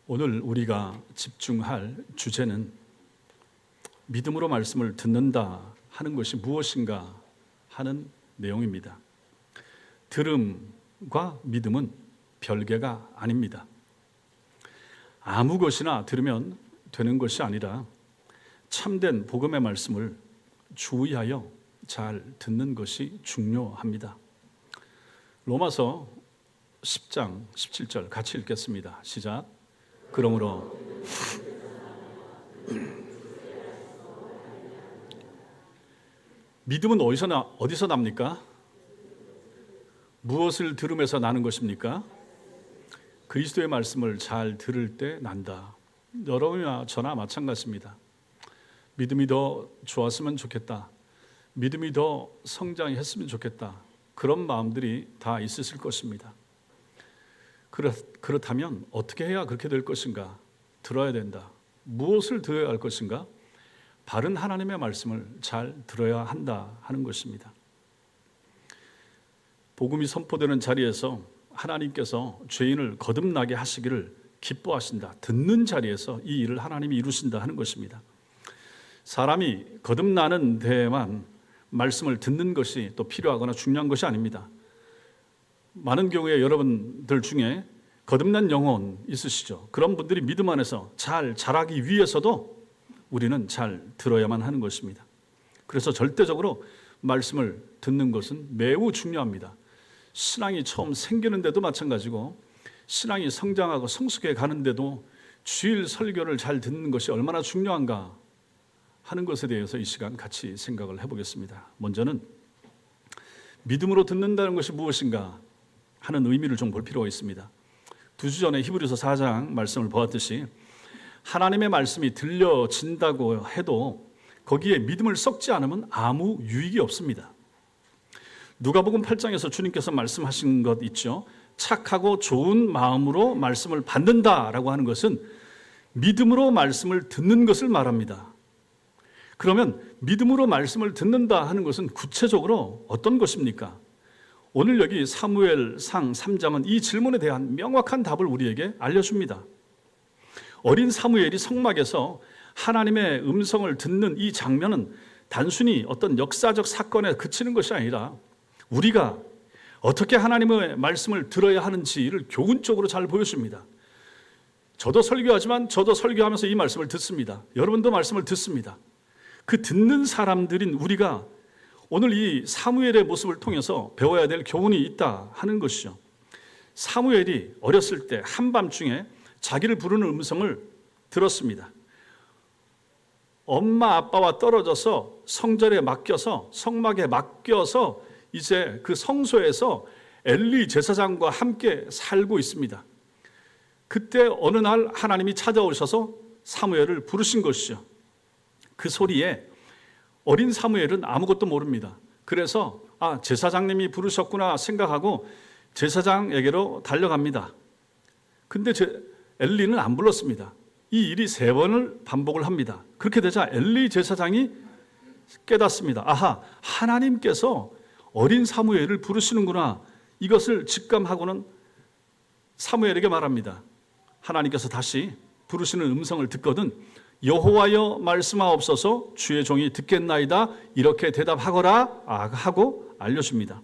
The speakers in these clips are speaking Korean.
오늘 우리가 집중할 주제는 믿음으로 말씀을 듣는다 하는 것이 무엇인가 하는 내용입니다. 들음과 믿음은 별개가 아닙니다. 아무 것이나 들으면 되는 것이 아니라 참된 복음의 말씀을 주의하여 잘 듣는 것이 중요합니다. 로마서 10장 17절 같이 읽겠습니다. 시작. 그러므로 믿음은 어디서 납니까? 무엇을 들음에서 나는 것입니까? 그리스도의 말씀을 잘 들을 때 난다. 여러분이나 저나 마찬가지입니다. 믿음이 더 좋았으면 좋겠다. 믿음이 더 성장했으면 좋겠다. 그런 마음들이 다 있으실 것입니다. 그렇다면 어떻게 해야 그렇게 될 것인가? 들어야 된다. 무엇을 들어야 할 것인가? 바른 하나님의 말씀을 잘 들어야 한다 하는 것입니다. 복음이 선포되는 자리에서 하나님께서 죄인을 거듭나게 하시기를 기뻐하신다. 듣는 자리에서 이 일을 하나님이 이루신다 하는 것입니다. 사람이 거듭나는 데에만 말씀을 듣는 것이 또 필요하거나 중요한 것이 아닙니다. 많은 경우에 여러분들 중에 거듭난 영혼 있으시죠? 그런 분들이 믿음 안에서 잘 자라기 위해서도 우리는 잘 들어야만 하는 것입니다. 그래서 절대적으로 말씀을 듣는 것은 매우 중요합니다. 신앙이 처음 생기는데도 마찬가지고 신앙이 성장하고 성숙해 가는데도 주일 설교를 잘 듣는 것이 얼마나 중요한가 하는 것에 대해서 이 시간 같이 생각을 해보겠습니다. 먼저는 믿음으로 듣는다는 것이 무엇인가 하는 의미를 좀 볼 필요가 있습니다. 두 주 전에 히브리서 4장 말씀을 보았듯이 하나님의 말씀이 들려진다고 해도 거기에 믿음을 섞지 않으면 아무 유익이 없습니다. 누가복음 8장에서 주님께서 말씀하신 것 있죠. 착하고 좋은 마음으로 말씀을 받는다라고 하는 것은 믿음으로 말씀을 듣는 것을 말합니다. 그러면 믿음으로 말씀을 듣는다 하는 것은 구체적으로 어떤 것입니까? 오늘 여기 사무엘상 3장은 이 질문에 대한 명확한 답을 우리에게 알려줍니다. 어린 사무엘이 성막에서 하나님의 음성을 듣는 이 장면은 단순히 어떤 역사적 사건에 그치는 것이 아니라 우리가 어떻게 하나님의 말씀을 들어야 하는지를 교훈적으로 잘 보여줍니다. 저도 설교하지만 저도 설교하면서 이 말씀을 듣습니다. 여러분도 말씀을 듣습니다. 그 듣는 사람들인 우리가 오늘 이 사무엘의 모습을 통해서 배워야 될 교훈이 있다 하는 것이죠. 사무엘이 어렸을 때 한밤중에 자기를 부르는 음성을 들었습니다. 엄마 아빠와 떨어져서 성전에 맡겨서 성막에 맡겨서 이제 그 성소에서 엘리 제사장과 함께 살고 있습니다. 그때 어느 날 하나님이 찾아오셔서 사무엘을 부르신 것이죠. 그 소리에 어린 사무엘은 아무것도 모릅니다. 그래서 제사장님이 부르셨구나 생각하고 제사장에게로 달려갑니다. 근데 엘리는 안 불렀습니다. 이 일이 3번을 반복을 합니다. 그렇게 되자 엘리 제사장이 깨닫습니다. 아하, 하나님께서 어린 사무엘을 부르시는구나. 이것을 직감하고는 사무엘에게 말합니다. 하나님께서 다시 부르시는 음성을 듣거든 여호와여 말씀하옵소서 주의 종이 듣겠나이다 이렇게 대답하거라 하고 알려줍니다.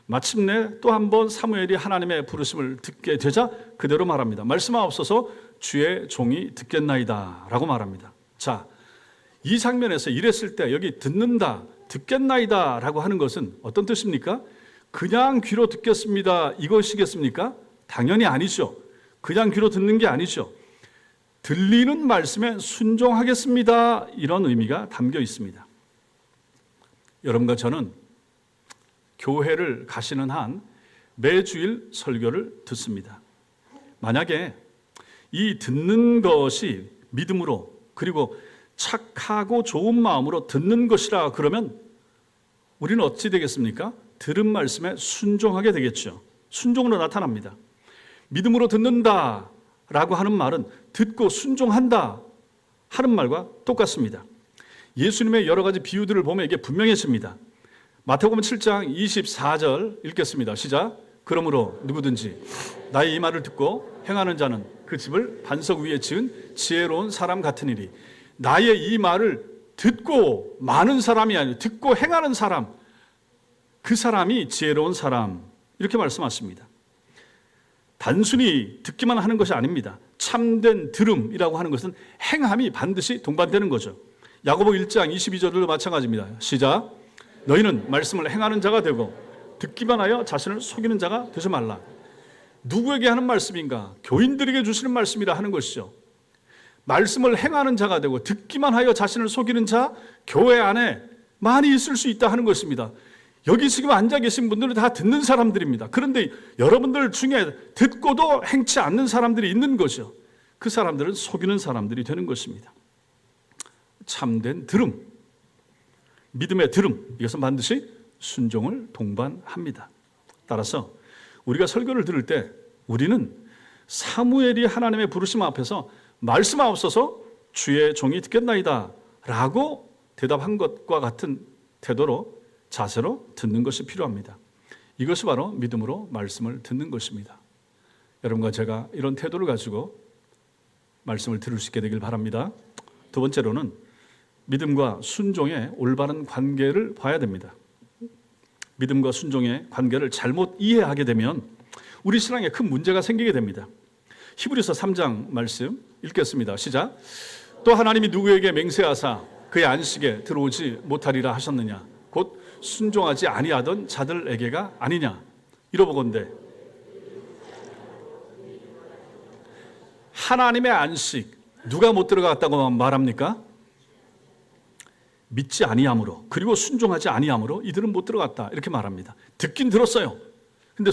마침내 또 한 번 사무엘이 하나님의 부르심을 듣게 되자 그대로 말합니다. 말씀하옵소서 주의 종이 듣겠나이다 라고 말합니다. 자, 이 장면에서 이랬을 때 여기 듣는다, 듣겠나이다 라고 하는 것은 어떤 뜻입니까? 그냥 귀로 듣겠습니다 이것이겠습니까? 당연히 아니죠. 그냥 귀로 듣는 게 아니죠. 들리는 말씀에 순종하겠습니다 이런 의미가 담겨 있습니다. 여러분과 저는 교회를 가시는 한 매주일 설교를 듣습니다. 만약에 이 듣는 것이 믿음으로 그리고 착하고 좋은 마음으로 듣는 것이라 그러면 우리는 어찌 되겠습니까? 들은 말씀에 순종하게 되겠죠. 순종으로 나타납니다. 믿음으로 듣는다 라고 하는 말은 듣고 순종한다 하는 말과 똑같습니다. 예수님의 여러 가지 비유들을 보면 이게 분명해집니다. 마태복음 7장 24절 읽겠습니다. 시작. 그러므로 누구든지 나의 이 말을 듣고 행하는 자는 그 그 집을 반석 위에 지은 지혜로운 사람 같으니리. 나의 이 말을 듣고 많은 사람이 아니고 듣고 행하는 사람, 그 사람이 지혜로운 사람, 이렇게 말씀하십니다. 단순히 듣기만 하는 것이 아닙니다. 참된 들음이라고 하는 것은 행함이 반드시 동반되는 거죠. 야고보 1장 22절도 마찬가지입니다. 시작. 너희는 말씀을 행하는 자가 되고 듣기만 하여 자신을 속이는 자가 되지 말라. 누구에게 하는 말씀인가? 교인들에게 주시는 말씀이라 하는 것이죠. 말씀을 행하는 자가 되고 듣기만 하여 자신을 속이는 자, 교회 안에 많이 있을 수 있다 하는 것입니다. 여기 지금 앉아 계신 분들은 다 듣는 사람들입니다. 그런데 여러분들 중에 듣고도 행치 않는 사람들이 있는 것이죠. 그 사람들은 속이는 사람들이 되는 것입니다. 참된 들음, 믿음의 들음, 이것은 반드시 순종을 동반합니다. 따라서 우리가 설교를 들을 때 우리는 사무엘이 하나님의 부르심 앞에서 말씀하옵소서 주의 종이 듣겠나이다 라고 대답한 것과 같은 태도로, 자세로 듣는 것이 필요합니다. 이것이 바로 믿음으로 말씀을 듣는 것입니다. 여러분과 제가 이런 태도를 가지고 말씀을 들을 수 있게 되길 바랍니다. 두 번째로는 믿음과 순종의 올바른 관계를 봐야 됩니다. 믿음과 순종의 관계를 잘못 이해하게 되면 우리 신앙에 큰 문제가 생기게 됩니다. 히브리서 3장 말씀 읽겠습니다. 시작. 또 하나님이 누구에게 맹세하사 그의 안식에 들어오지 못하리라 하셨느냐? 곧 순종하지 아니하던 자들에게가 아니냐? 이러보건대 하나님의 안식 누가 못 들어갔다고 말합니까? 믿지 아니함으로, 그리고 순종하지 아니함으로 이들은 못 들어갔다 이렇게 말합니다. 듣긴 들었어요. 근데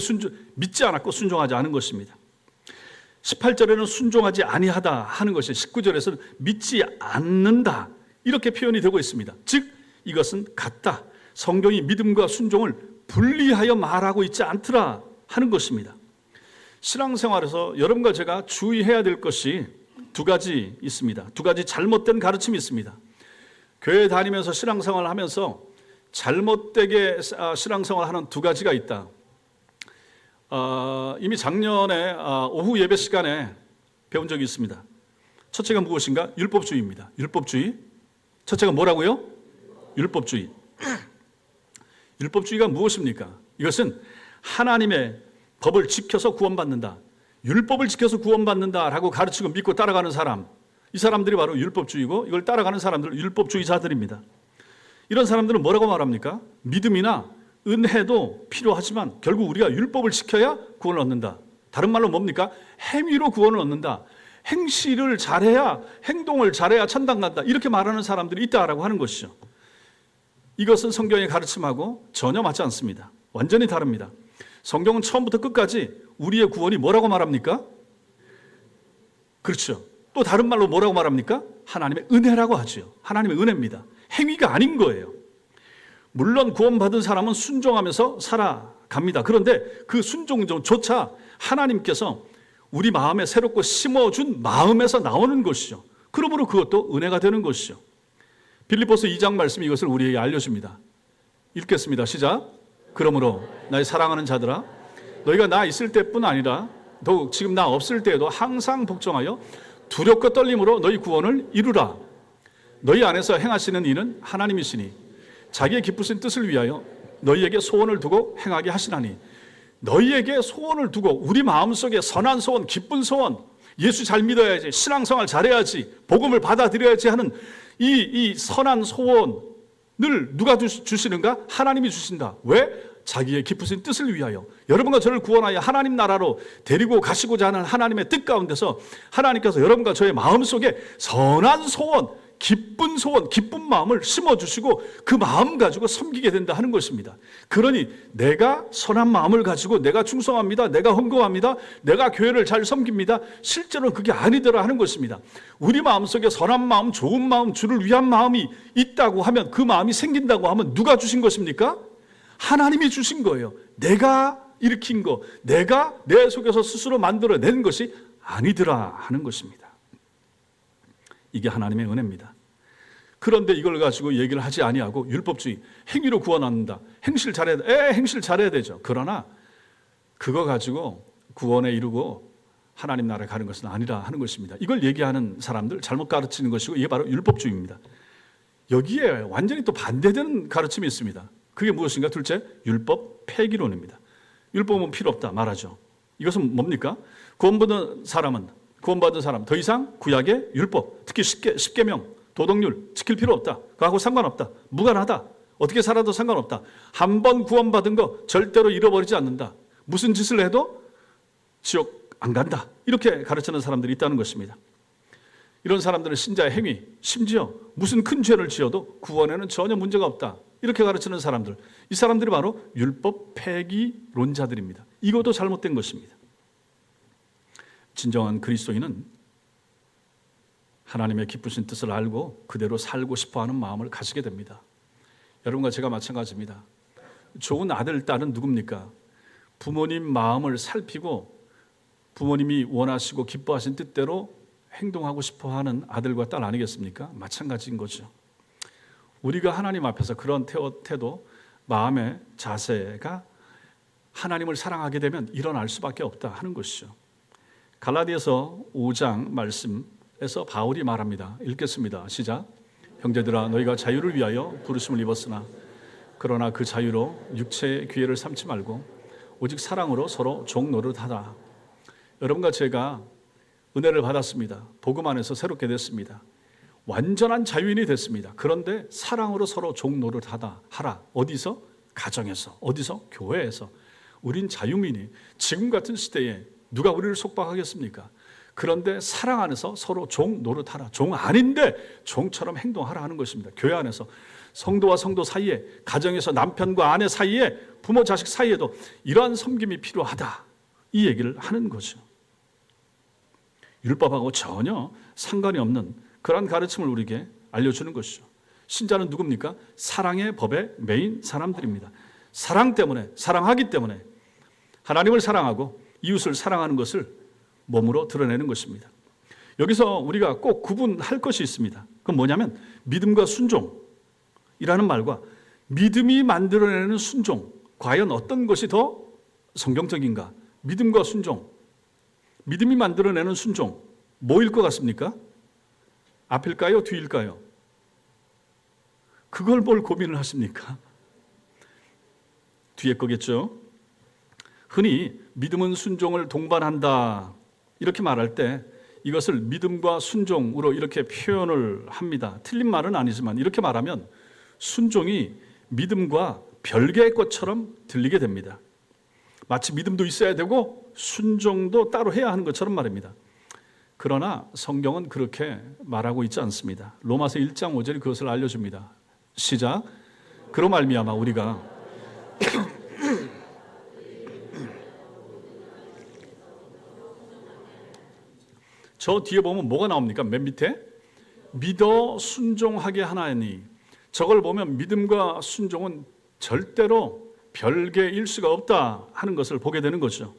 믿지 않았고 순종하지 않은 것입니다. 18절에는 순종하지 아니하다 하는 것이 19절에서는 믿지 않는다 이렇게 표현이 되고 있습니다. 즉 이것은 같다. 성경이 믿음과 순종을 분리하여 말하고 있지 않더라 하는 것입니다. 신앙생활에서 여러분과 제가 주의해야 될 것이 두 가지 있습니다. 두 가지 잘못된 가르침이 있습니다. 교회 다니면서 신앙생활을 하면서 잘못되게 신앙생활을 하는 두 가지가 있다. 이미 작년에 오후 예배 시간에 배운 적이 있습니다. 첫째가 무엇인가? 율법주의입니다. 율법주의. 첫째가 뭐라고요? 율법주의. 율법주의가 무엇입니까? 이것은 하나님의 법을 지켜서 구원받는다. 율법을 지켜서 구원받는다라고 가르치고 믿고 따라가는 사람. 이 사람들이 바로 율법주의고 이걸 따라가는 사람들은 율법주의자들입니다. 이런 사람들은 뭐라고 말합니까? 믿음이나 은혜도 필요하지만 결국 우리가 율법을 지켜야 구원을 얻는다. 다른 말로 뭡니까? 행위로 구원을 얻는다. 행실을 잘해야, 행동을 잘해야 천당 간다. 이렇게 말하는 사람들이 있다라고 하는 것이죠. 이것은 성경의 가르침하고 전혀 맞지 않습니다. 완전히 다릅니다. 성경은 처음부터 끝까지 우리의 구원이 뭐라고 말합니까? 그렇죠. 또 다른 말로 뭐라고 말합니까? 하나님의 은혜라고 하죠. 하나님의 은혜입니다. 행위가 아닌 거예요. 물론 구원받은 사람은 순종하면서 살아갑니다. 그런데 그 순종조차 하나님께서 우리 마음에 새롭고 심어준 마음에서 나오는 것이죠. 그러므로 그것도 은혜가 되는 것이죠. 빌립보서 2장 말씀이 이것을 우리에게 알려줍니다. 읽겠습니다. 시작. 그러므로 나의 사랑하는 자들아, 너희가 나 있을 때뿐 아니라 더욱 지금 나 없을 때에도 항상 복종하여 두렵고 떨림으로 너희 구원을 이루라. 너희 안에서 행하시는 이는 하나님이시니 자기의 기쁘신 뜻을 위하여 너희에게 소원을 두고 행하게 하시나니. 너희에게 소원을 두고 우리 마음속에 선한 소원, 기쁜 소원, 예수 잘 믿어야지, 신앙생활 잘해야지, 복음을 받아들여야지 하는 이 선한 소원을 누가 주시는가? 하나님이 주신다. 왜? 자기의 기쁘신 뜻을 위하여 여러분과 저를 구원하여 하나님 나라로 데리고 가시고자 하는 하나님의 뜻 가운데서 하나님께서 여러분과 저의 마음속에 선한 소원, 기쁜 소원, 기쁜 마음을 심어주시고 그 마음 가지고 섬기게 된다 하는 것입니다. 그러니 내가 선한 마음을 가지고 내가 충성합니다, 내가 헌금합니다, 내가 교회를 잘 섬깁니다, 실제로는 그게 아니더라 하는 것입니다. 우리 마음속에 선한 마음, 좋은 마음, 주를 위한 마음이 있다고 하면, 그 마음이 생긴다고 하면 누가 주신 것입니까? 하나님이 주신 거예요. 내가 일으킨 거, 내가 내 속에서 스스로 만들어낸 것이 아니더라 하는 것입니다. 이게 하나님의 은혜입니다. 그런데 이걸 가지고 얘기를 하지 아니하고 율법주의, 행위로 구원 얻는다. 행실 잘해야 돼. 행실 잘해야 되죠. 그러나 그거 가지고 구원에 이르고 하나님 나라에 가는 것은 아니라 하는 것입니다. 이걸 얘기하는 사람들 잘못 가르치는 것이고 이게 바로 율법주의입니다. 여기에 완전히 또 반대되는 가르침이 있습니다. 그게 무엇인가? 둘째, 율법 폐기론입니다. 율법은 필요 없다 말하죠. 이것은 뭡니까? 구원받은 사람 더 이상 구약의 율법, 특히 십계명, 도덕률 지킬 필요 없다. 그하고 상관없다. 무관하다. 어떻게 살아도 상관없다. 한 번 구원받은 거 절대로 잃어버리지 않는다. 무슨 짓을 해도 지옥 안 간다. 이렇게 가르치는 사람들이 있다는 것입니다. 이런 사람들은 신자의 행위, 심지어 무슨 큰 죄를 지어도 구원에는 전혀 문제가 없다. 이렇게 가르치는 사람들, 이 사람들이 바로 율법 폐기론자들입니다. 이것도 잘못된 것입니다. 진정한 그리스도인은 하나님의 기쁘신 뜻을 알고 그대로 살고 싶어하는 마음을 가지게 됩니다. 여러분과 제가 마찬가지입니다. 좋은 아들, 딸은 누굽니까? 부모님 마음을 살피고 부모님이 원하시고 기뻐하신 뜻대로 행동하고 싶어하는 아들과 딸 아니겠습니까? 마찬가지인 거죠. 우리가 하나님 앞에서 그런 태도, 마음의 자세가 하나님을 사랑하게 되면 일어날 수밖에 없다 하는 것이죠. 갈라디아서 5장 말씀에서 바울이 말합니다. 읽겠습니다. 시작. 형제들아, 너희가 자유를 위하여 부르심을 입었으나 그러나 그 자유로 육체의 기회를 삼지 말고 오직 사랑으로 서로 종 노릇하라. 여러분과 제가 은혜를 받았습니다. 복음 안에서 새롭게 됐습니다. 완전한 자유인이 됐습니다. 그런데 사랑으로 서로 종 노릇하라. 어디서? 가정에서. 어디서? 교회에서. 우린 자유민이 지금 같은 시대에 누가 우리를 속박하겠습니까? 그런데 사랑 안에서 서로 종 노릇하라. 종 아닌데 종처럼 행동하라 하는 것입니다. 교회 안에서 성도와 성도 사이에, 가정에서 남편과 아내 사이에, 부모 자식 사이에도 이러한 섬김이 필요하다. 이 얘기를 하는 거죠. 율법하고 전혀 상관이 없는 그러한 가르침을 우리에게 알려주는 것이죠. 신자는 누굽니까? 사랑의 법에 매인 사람들입니다. 사랑 때문에, 사랑하기 때문에 하나님을 사랑하고 이웃을 사랑하는 것을 몸으로 드러내는 것입니다. 여기서 우리가 꼭 구분할 것이 있습니다. 그건 뭐냐면 믿음과 순종이라는 말과 믿음이 만들어내는 순종, 과연 어떤 것이 더 성경적인가? 믿음과 순종, 믿음이 만들어내는 순종, 뭐일 것 같습니까? 앞일까요? 뒤일까요? 그걸 뭘 고민을 하십니까? 뒤에 거겠죠? 흔히 믿음은 순종을 동반한다 이렇게 말할 때 이것을 믿음과 순종으로 이렇게 표현을 합니다. 틀린 말은 아니지만 이렇게 말하면 순종이 믿음과 별개의 것처럼 들리게 됩니다. 마치 믿음도 있어야 되고 순종도 따로 해야 하는 것처럼 말입니다. 그러나 성경은 그렇게 말하고 있지 않습니다. 로마서 1장 5절이 그것을 알려줍니다. 시작. 그로 말미암아 우리가 저 뒤에 보면 뭐가 나옵니까? 맨 밑에 믿어 순종하게 하나니, 저걸 보면 믿음과 순종은 절대로 별개일 수가 없다 하는 것을 보게 되는 거죠.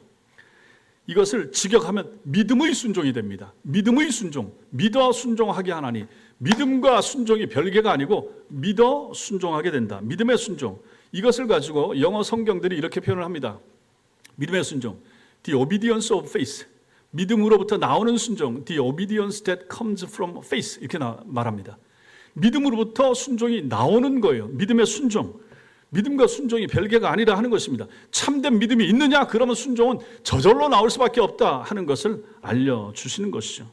이것을 직역하면 믿음의 순종이 됩니다. 믿음의 순종, 믿어 순종하게 하나니, 믿음과 순종이 별개가 아니고 믿어 순종하게 된다. 믿음의 순종, 이것을 가지고 영어 성경들이 이렇게 표현을 합니다. 믿음의 순종, the obedience of faith, 믿음으로부터 나오는 순종, the obedience that comes from faith, 이렇게 말합니다. 믿음으로부터 순종이 나오는 거예요. 믿음의 순종, 믿음과 순종이 별개가 아니라 하는 것입니다. 참된 믿음이 있느냐? 그러면 순종은 저절로 나올 수밖에 없다 하는 것을 알려주시는 것이죠.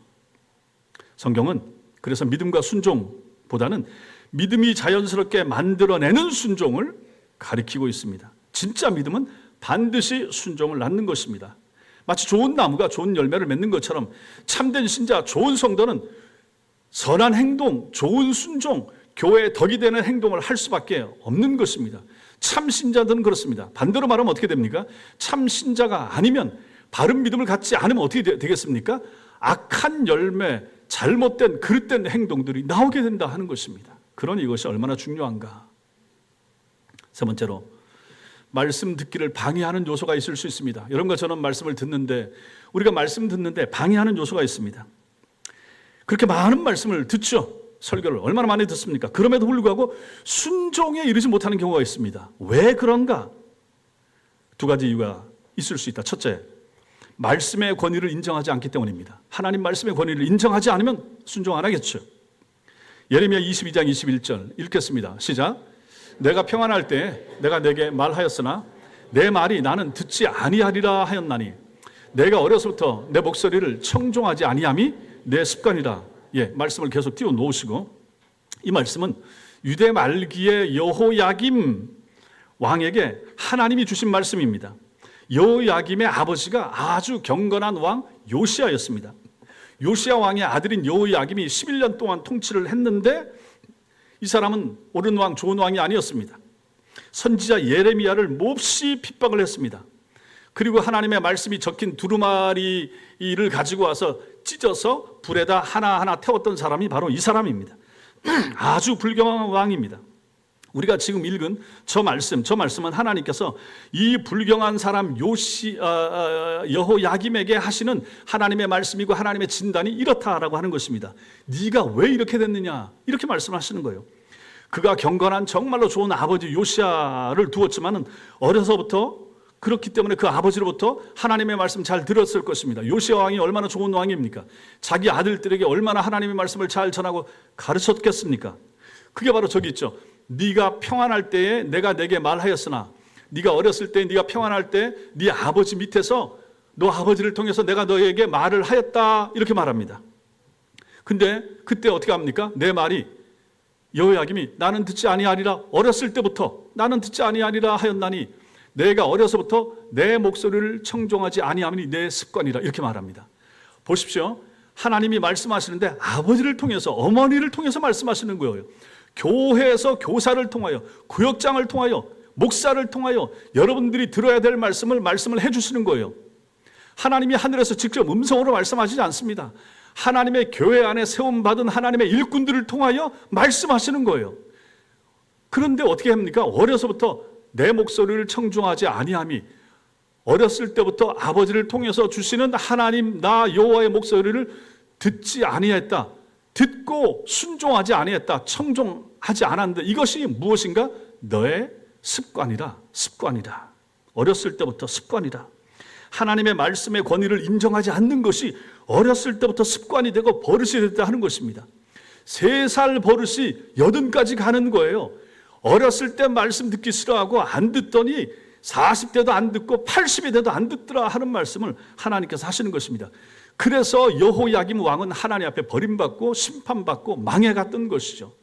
성경은 그래서 믿음과 순종보다는 믿음이 자연스럽게 만들어내는 순종을 가리키고 있습니다. 진짜 믿음은 반드시 순종을 낳는 것입니다. 마치 좋은 나무가 좋은 열매를 맺는 것처럼 참된 신자, 좋은 성도는 선한 행동, 좋은 순종, 교회의 덕이 되는 행동을 할 수밖에 없는 것입니다. 참 신자들은 그렇습니다. 반대로 말하면 어떻게 됩니까? 참 신자가 아니면, 바른 믿음을 갖지 않으면 어떻게 되겠습니까? 악한 열매, 잘못된 그릇된 행동들이 나오게 된다 하는 것입니다. 그러니 이것이 얼마나 중요한가. 세 번째로, 말씀 듣기를 방해하는 요소가 있을 수 있습니다. 여러분과 저는 말씀을 듣는데, 우리가 말씀 듣는데 방해하는 요소가 있습니다. 그렇게 많은 말씀을 듣죠. 설교를 얼마나 많이 듣습니까? 그럼에도 불구하고 순종에 이르지 못하는 경우가 있습니다. 왜 그런가? 두 가지 이유가 있을 수 있다. 첫째, 말씀의 권위를 인정하지 않기 때문입니다. 하나님 말씀의 권위를 인정하지 않으면 순종 안 하겠죠. 예레미야 22장 21절 읽겠습니다. 시작. 내가 평안할 때 내가 내게 말하였으나 내 말이 나는 듣지 아니하리라 하였나니 내가 어려서부터 내 목소리를 청종하지 아니함이 내 습관이라. 말씀을 계속 띄워 놓으시고, 이 말씀은 유대 말기의 여호야김 왕에게 하나님이 주신 말씀입니다. 여호야김의 아버지가 아주 경건한 왕 요시야였습니다. 요시야 왕의 아들인 여호야김이 11년 동안 통치를 했는데 이 사람은 옳은 왕, 좋은 왕이 아니었습니다. 선지자 예레미야를 몹시 핍박을 했습니다. 그리고 하나님의 말씀이 적힌 두루마리를 가지고 와서 찢어서 불에다 하나하나 태웠던 사람이 바로 이 사람입니다. 아주 불경한 왕입니다. 우리가 지금 읽은 저 말씀은 하나님께서 이 불경한 사람 여호야김에게 하시는 하나님의 말씀이고 하나님의 진단이 이렇다라고 하는 것입니다. 네가 왜 이렇게 됐느냐, 이렇게 말씀하시는 거예요. 그가 경건한 정말로 좋은 아버지 요시야를 두었지만은 어려서부터 그렇기 때문에 그 아버지로부터 하나님의 말씀 잘 들었을 것입니다. 요시야 왕이 얼마나 좋은 왕입니까? 자기 아들들에게 얼마나 하나님의 말씀을 잘 전하고 가르쳤겠습니까? 그게 바로 저기 있죠. 네가 평안할 때에 내가 내게 말하였으나, 네가 어렸을 때, 네가 평안할 때 네 아버지 밑에서 너 아버지를 통해서 내가 너에게 말을 하였다, 이렇게 말합니다. 근데 그때 어떻게 합니까? 내 말이, 여호야김이 나는 듣지 아니하리라, 어렸을 때부터 나는 듣지 아니하리라 하였나니 내가 어려서부터 내 목소리를 청종하지 아니하니 내 습관이라, 이렇게 말합니다. 보십시오. 하나님이 말씀하시는데 아버지를 통해서, 어머니를 통해서 말씀하시는 거예요. 교회에서 교사를 통하여, 구역장을 통하여, 목사를 통하여 여러분들이 들어야 될 말씀을 해주시는 거예요. 하나님이 하늘에서 직접 음성으로 말씀하시지 않습니다. 하나님의 교회 안에 세움받은 하나님의 일꾼들을 통하여 말씀하시는 거예요. 그런데 어떻게 합니까? 어려서부터 내 목소리를 청중하지 아니함이, 어렸을 때부터 아버지를 통해서 주시는 하나님 나 여호와의 목소리를 듣지 아니했다, 듣고 순종하지 아니했다, 청종하지 않았는데 이것이 무엇인가? 너의 습관이다. 어렸을 때부터 습관이다. 하나님의 말씀의 권위를 인정하지 않는 것이 어렸을 때부터 습관이 되고 버릇이 됐다 하는 것입니다. 3살 버릇이 80까지 가는 거예요. 어렸을 때 말씀 듣기 싫어하고 안 듣더니 40대도 안 듣고 80이 돼도 안 듣더라 하는 말씀을 하나님께서 하시는 것입니다. 그래서 여호야김 왕은 하나님 앞에 버림받고 심판받고 망해갔던 것이죠.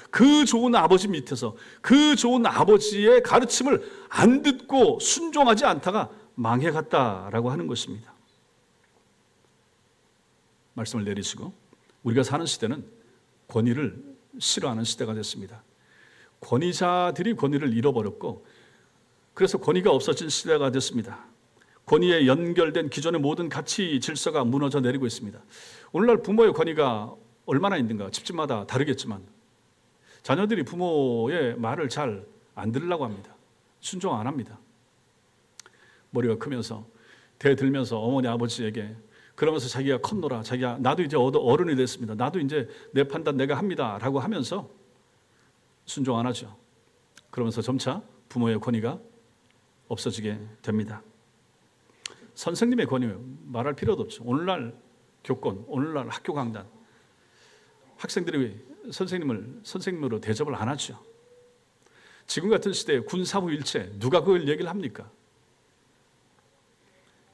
그 좋은 아버지 밑에서 그 좋은 아버지의 가르침을 안 듣고 순종하지 않다가 망해갔다라고 하는 것입니다. 말씀을 내리시고, 우리가 사는 시대는 권위를 싫어하는 시대가 됐습니다. 권위자들이 권위를 잃어버렸고, 그래서 권위가 없어진 시대가 됐습니다. 권위에 연결된 기존의 모든 가치 질서가 무너져 내리고 있습니다. 오늘날 부모의 권위가 얼마나 있는가, 집집마다 다르겠지만 자녀들이 부모의 말을 잘 안 들으려고 합니다. 순종 안 합니다. 머리가 크면서 대들면서 어머니 아버지에게 그러면서 자기가 컸노라, 자기가 나도 이제 어른이 됐습니다, 나도 이제 내 판단 내가 합니다 라고 하면서 순종 안 하죠. 그러면서 점차 부모의 권위가 없어지게 됩니다. 선생님의 권위 말할 필요도 없죠. 오늘날 교권, 오늘날 학교 강단, 학생들이 선생님으로 대접을 안 하죠. 지금 같은 시대에 군사무일체, 누가 그걸 얘기를 합니까?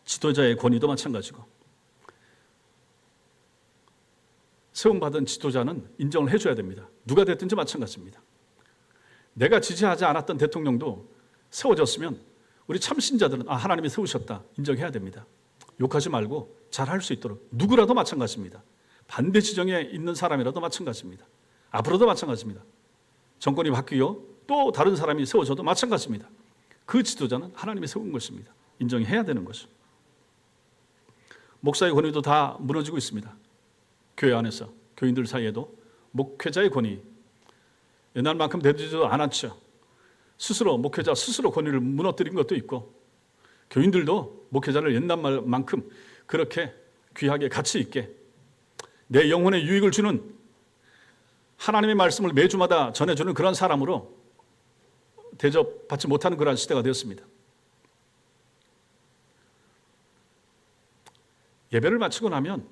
지도자의 권위도 마찬가지고, 세움받은 지도자는 인정을 해줘야 됩니다. 누가 됐든지 마찬가지입니다. 내가 지지하지 않았던 대통령도 세워졌으면 우리 참신자들은 하나님이 세우셨다 인정해야 됩니다. 욕하지 말고 잘할 수 있도록, 누구라도 마찬가지입니다. 반대 지정에 있는 사람이라도 마찬가지입니다. 앞으로도 마찬가지입니다. 정권이 바뀌고 또 다른 사람이 세워져도 마찬가지입니다. 그 지도자는 하나님이 세운 것입니다. 인정해야 되는 것이죠. 목사의 권위도 다 무너지고 있습니다. 교회 안에서, 교인들 사이에도 목회자의 권위 옛날만큼 되지도 않았죠. 목회자 스스로 권위를 무너뜨린 것도 있고, 교인들도 목회자를 옛날만큼 그렇게 귀하게 가치 있게 내 영혼에 유익을 주는 하나님의 말씀을 매주마다 전해주는 그런 사람으로 대접받지 못하는 그런 시대가 되었습니다. 예배를 마치고 나면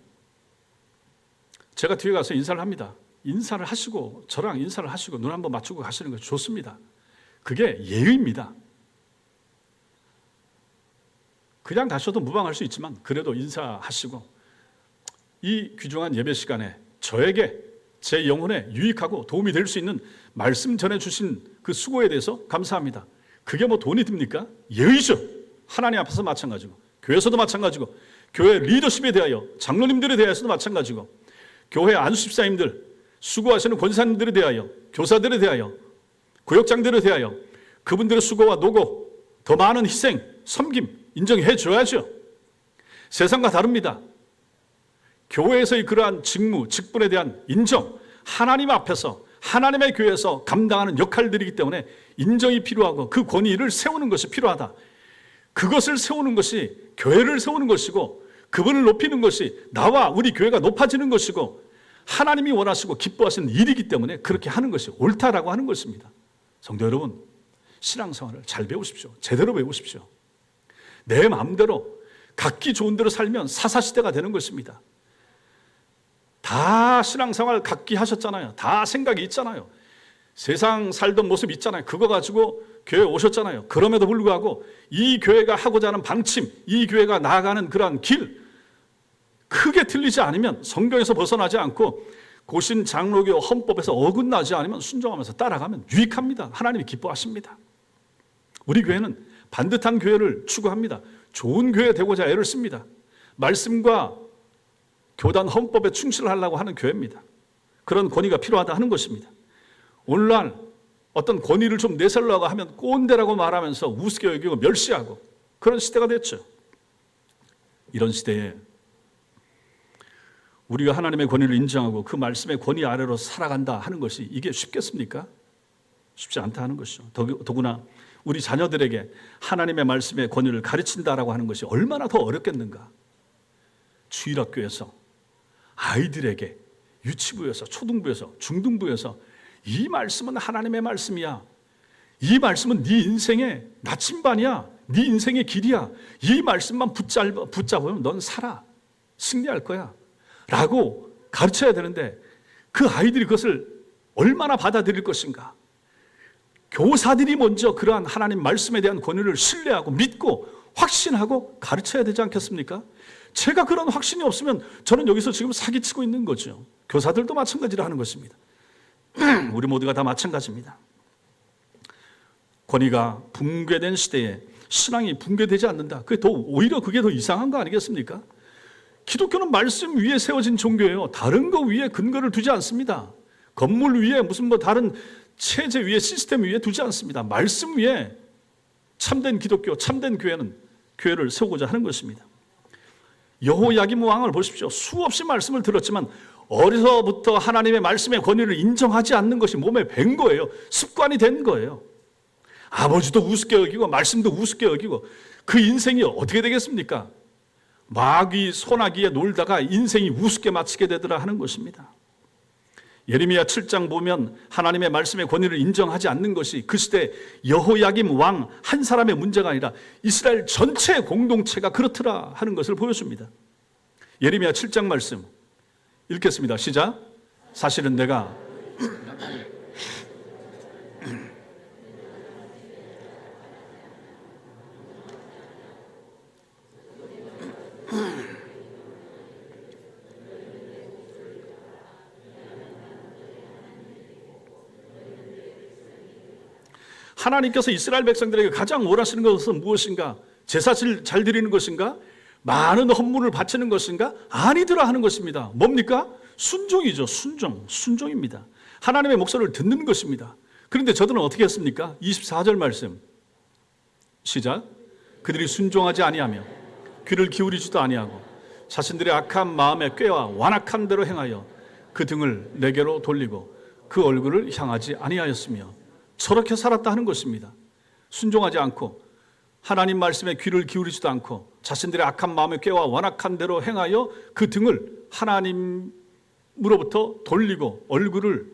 제가 뒤에 가서 인사를 합니다. 인사를 하시고 저랑 인사를 하시고 눈 한번 맞추고 가시는 것이 좋습니다. 그게 예의입니다. 그냥 가셔도 무방할 수 있지만 그래도 인사하시고 이 귀중한 예배 시간에 저에게 제 영혼에 유익하고 도움이 될 수 있는 말씀 전해주신 그 수고에 대해서 감사합니다. 그게 뭐 돈이 듭니까? 예의죠. 하나님 앞에서 마찬가지고 교회에서도 마찬가지고 교회 리더십에 대하여 장로님들에 대해서도 마찬가지고 교회 안수집사님들 수고하시는 권사님들에 대하여 교사들에 대하여 구역장들에 대하여 그분들의 수고와 노고 더 많은 희생 섬김 인정해 줘야죠. 세상과 다릅니다. 교회에서의 그러한 직무, 직분에 대한 인정, 하나님 앞에서 하나님의 교회에서 감당하는 역할들이기 때문에 인정이 필요하고 그 권위를 세우는 것이 필요하다. 그것을 세우는 것이 교회를 세우는 것이고 그분을 높이는 것이 나와 우리 교회가 높아지는 것이고 하나님이 원하시고 기뻐하시는 일이기 때문에 그렇게 하는 것이 옳다라고 하는 것입니다. 성도 여러분, 신앙생활을 잘 배우십시오. 제대로 배우십시오. 내 마음대로 각기 좋은 대로 살면 사사시대가 되는 것입니다. 다 신앙생활 각기 하셨잖아요. 다 생각이 있잖아요. 세상 살던 모습 있잖아요. 그거 가지고 교회 오셨잖아요. 그럼에도 불구하고 이 교회가 하고자 하는 방침, 이 교회가 나아가는 그러한 길 크게 틀리지 않으면 성경에서 벗어나지 않고 고신 장로교 헌법에서 어긋나지 않으면 순종하면서 따라가면 유익합니다. 하나님이 기뻐하십니다. 우리 교회는 반듯한 교회를 추구합니다. 좋은 교회 되고자 애를 씁니다. 말씀과 교단 헌법에 충실하려고 하는 교회입니다. 그런 권위가 필요하다 하는 것입니다. 오늘날 어떤 권위를 좀 내세우려고 하면 꼰대라고 말하면서 우습게 여기고 멸시하고 그런 시대가 됐죠. 이런 시대에 우리가 하나님의 권위를 인정하고 그 말씀의 권위 아래로 살아간다 하는 것이 이게 쉽겠습니까? 쉽지 않다 하는 것이죠. 더구나 우리 자녀들에게 하나님의 말씀의 권위를 가르친다라고 하는 것이 얼마나 더 어렵겠는가. 주일학교에서 아이들에게 유치부에서 초등부에서 중등부에서 이 말씀은 하나님의 말씀이야. 이 말씀은 네 인생의 나침반이야. 네 인생의 길이야. 이 말씀만 붙잡으면 넌 살아. 승리할 거야. 라고 가르쳐야 되는데 그 아이들이 그것을 얼마나 받아들일 것인가. 교사들이 먼저 그러한 하나님 말씀에 대한 권위를 신뢰하고 믿고 확신하고 가르쳐야 되지 않겠습니까? 제가 그런 확신이 없으면 저는 여기서 지금 사기치고 있는 거죠. 교사들도 마찬가지로 하는 것입니다. 우리 모두가 다 마찬가지입니다. 권위가 붕괴된 시대에 신앙이 붕괴되지 않는다. 오히려 그게 더 이상한 거 아니겠습니까? 기독교는 말씀 위에 세워진 종교예요. 다른 거 위에 근거를 두지 않습니다. 건물 위에 무슨 다른 체제 위에 시스템 위에 두지 않습니다. 말씀 위에 참된 기독교, 참된 교회는 교회를 세우고자 하는 것입니다. 여호야김 왕을 보십시오. 수없이 말씀을 들었지만 어려서부터 하나님의 말씀의 권위를 인정하지 않는 것이 몸에 밴 거예요. 습관이 된 거예요. 아버지도 우습게 여기고 말씀도 우습게 여기고 그 인생이 어떻게 되겠습니까? 마귀 소나기에 놀다가 인생이 우습게 마치게 되더라 하는 것입니다. 예레미야 7장 보면 하나님의 말씀의 권위를 인정하지 않는 것이 그 시대 여호야김 왕 한 사람의 문제가 아니라 이스라엘 전체 공동체가 그렇더라 하는 것을 보여줍니다. 예레미야 7장 말씀 읽겠습니다. 시작. 사실은 내가 하나님께서 이스라엘 백성들에게 가장 원하시는 것은 무엇인가? 제사를 잘 드리는 것인가? 많은 헌물을 바치는 것인가? 아니더라 하는 것입니다. 뭡니까? 순종이죠. 순종입니다. 하나님의 목소리를 듣는 것입니다. 그런데 저들은 어떻게 했습니까? 24절 말씀 시작. 그들이 순종하지 아니하며 귀를 기울이지도 아니하고 자신들의 악한 마음에 꾀와 완악한 대로 행하여 그 등을 내게로 돌리고 그 얼굴을 향하지 아니하였으며 저렇게 살았다 하는 것입니다. 순종하지 않고 하나님 말씀에 귀를 기울이지도 않고 자신들의 악한 마음의 꾀와 완악한 대로 행하여 그 등을 하나님으로부터 돌리고 얼굴을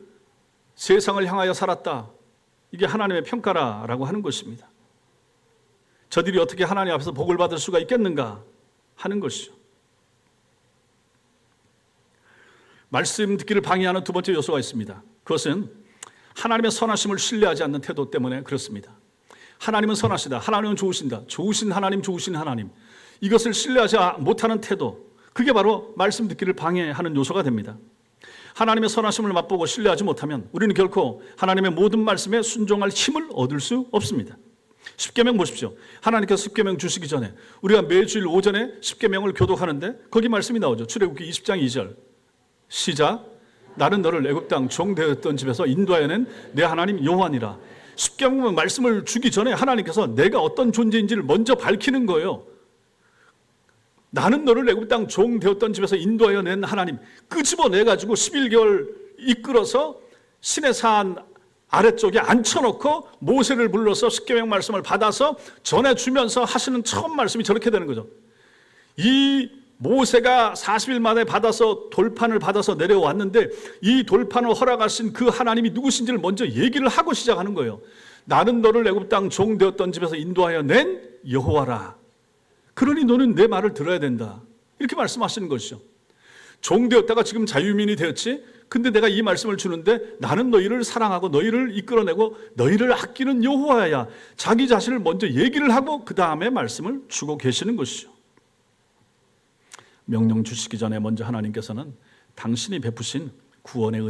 세상을 향하여 살았다. 이게 하나님의 평가라고 하는 것입니다. 저들이 어떻게 하나님 앞에서 복을 받을 수가 있겠는가 하는 것이죠. 말씀 듣기를 방해하는 두 번째 요소가 있습니다. 그것은 하나님의 선하심을 신뢰하지 않는 태도 때문에 그렇습니다. 하나님은 선하시다. 하나님은 좋으신다. 좋으신 하나님, 좋으신 하나님. 이것을 신뢰하지 못하는 태도. 그게 바로 말씀 듣기를 방해하는 요소가 됩니다. 하나님의 선하심을 맛보고 신뢰하지 못하면 우리는 결코 하나님의 모든 말씀에 순종할 힘을 얻을 수 없습니다. 십계명 보십시오. 하나님께서 십계명 주시기 전에 우리가 매주일 오전에 십계명을 교독하는데 거기 말씀이 나오죠. 출애굽기 20장 2절. 시작. 나는 너를 애굽 땅 종되었던 집에서 인도하여 낸 내 하나님 여호와니라. 십계명 말씀을 주기 전에 하나님께서 내가 어떤 존재인지를 먼저 밝히는 거예요. 나는 너를 애굽 땅 종되었던 집에서 인도하여 낸 하나님. 끄집어내가지고 11개월 이끌어서 시내 산 아래쪽에 앉혀놓고 모세를 불러서 십계명 말씀을 받아서 전해주면서 하시는 처음 말씀이 저렇게 되는 거죠. 이 모세가 40일 만에 받아서 돌판을 받아서 내려왔는데 이 돌판을 허락하신 그 하나님이 누구신지를 먼저 얘기를 하고 시작하는 거예요. 나는 너를 애굽 땅 종되었던 집에서 인도하여 낸 여호와라. 그러니 너는 내 말을 들어야 된다. 이렇게 말씀하시는 것이죠. 종되었다가 지금 자유민이 되었지. 근데 내가 이 말씀을 주는데 나는 너희를 사랑하고 너희를 이끌어내고 너희를 아끼는 여호와야. 자기 자신을 먼저 얘기를 하고 그 다음에 말씀을 주고 계시는 것이죠. 명령 주시기 전에 먼저 하나님께서는 당신이 베푸신 구원의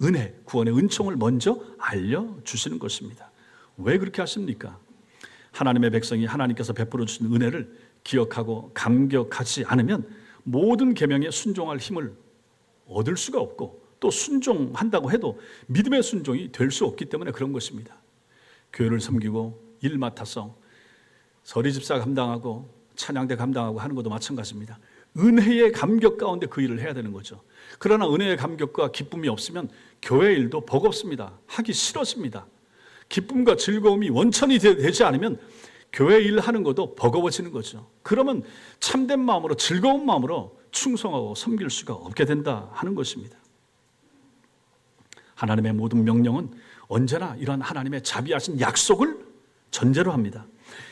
은혜, 구원의 은총을 먼저 알려주시는 것입니다. 왜 그렇게 하십니까? 하나님의 백성이 하나님께서 베풀어 주신 은혜를 기억하고 감격하지 않으면 모든 계명에 순종할 힘을 얻을 수가 없고 또 순종한다고 해도 믿음의 순종이 될 수 없기 때문에 그런 것입니다. 교회를 섬기고 일 맡아서 서리집사 감당하고 찬양대 감당하고 하는 것도 마찬가지입니다. 은혜의 감격 가운데 그 일을 해야 되는 거죠. 그러나 은혜의 감격과 기쁨이 없으면 교회 일도 버겁습니다. 하기 싫어집니다. 기쁨과 즐거움이 원천이 되지 않으면 교회 일 하는 것도 버거워지는 거죠. 그러면 참된 마음으로 즐거운 마음으로 충성하고 섬길 수가 없게 된다 하는 것입니다. 하나님의 모든 명령은 언제나 이러한 하나님의 자비하신 약속을 전제로 합니다.